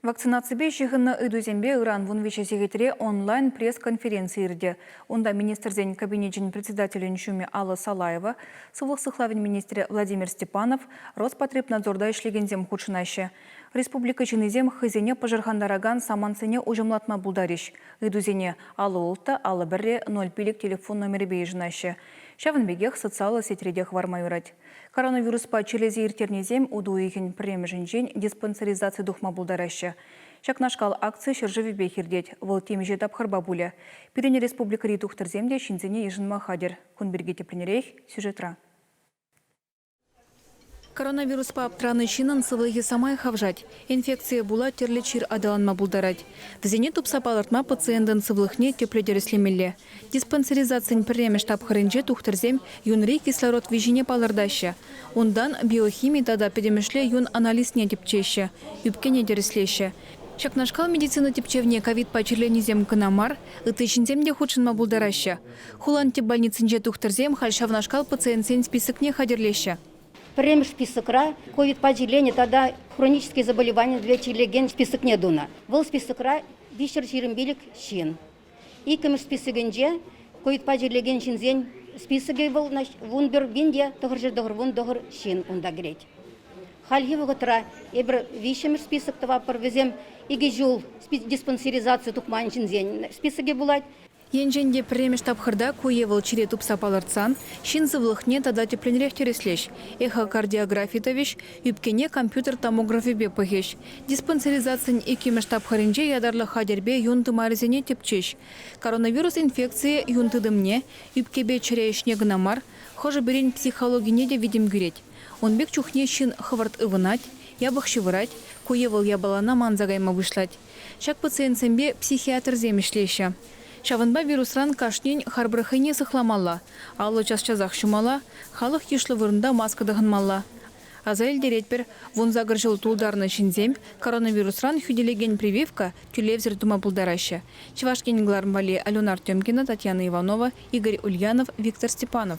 Вакцинация бешігіні үдузембе Иран вунвиче секретаре онлайн пресс-конференции ирде. Онда министрзен кабинетжен председателен шуме Алла Салаева, сывлық сықлавин министре Владимир Степанов, Роспотребнадзорда ишлегензем худшынаще. Республика чинезем хызене пожархандараган самансене ужымлатма булдариш. Үдузене Алла Олта, Алла Берре 0 пилик телефон номері бейжінаще. Шавынбегех социалы сетредех вармайырать. Коронавирус по челези иртернезем удуихин премежінжен диспансеризация духма булдараще. Шакнашкал акция шыржыве бехирдеть, вол темеже тапхарба буля. Пирене республика ритухтырземде шинзене ежінма хадер. Кунберге тепленерейх сюжетра. Коронавирус по аптраны шинан сывлыги самай хавжать. Инфекция була терлечир адаланма булдарать. В зене тупса палартма пациентын сывлыхне тепледереслемелле. Диспансеризациян премеш тапхарынже тухтырзем юнри кислород вижине палардаща. Ондан биохимия тада педемешле юн анализ не тепчеще, юбкене дереслеще. Шакнашкал медицина тепчевне ковид пачерленизем кынамар, ытышинземде худшынма булдараща. Хулан теп больницынже тухтырзем хальшавнашкал пациентсен списокне хадерлеще. Премеш списокра, ковид-поделение, тогда хронические заболевания для челеген список не дуна. Был списокра вишер ширембилик шин. И кемеш списогенже, ковид-поделение шинзен списоге был вунбер винде, тогоржер догор догор шин ундагреть. Хальгивы готра, эбр вишемеш список това провезем, и гежул диспансеризацию тухман шинзен списоге булать. Енженде премеш тапхырда куевал чире тупса паларцан, шинзывлыхне тада тепленрех тереслеш. Эхокардиографитович, юбкене компьютер томографи бе пыхеш. Диспансеризациян икимеш тапхырынже ядарлы хадербе юнты марзене тепчеш. Коронавирус инфекция юнтыдымне, юбкебе чиреешне гнамар, хожа берень психологине де видим гюреть. Он бек чухне шин хварт ывынать, ябых шивырать, куевал ябалана манзагайма вышлать. Шак пациентсембе психиатр земешлеща. Шаванба вирусран кашнен харбрахыне сыхламалла. Аллы час-чазах шумала, халық ешлы вырында маска дағынмалла. Азайл деретпер, вон загыржыл тулдарны шинзем, коронавирусран хюделеген прививка тюлевзер дума булдараща. Чевашкенглармбали Алена Артемкина, Татьяна Иванова, Игорь Ульянов, Виктор Степанов.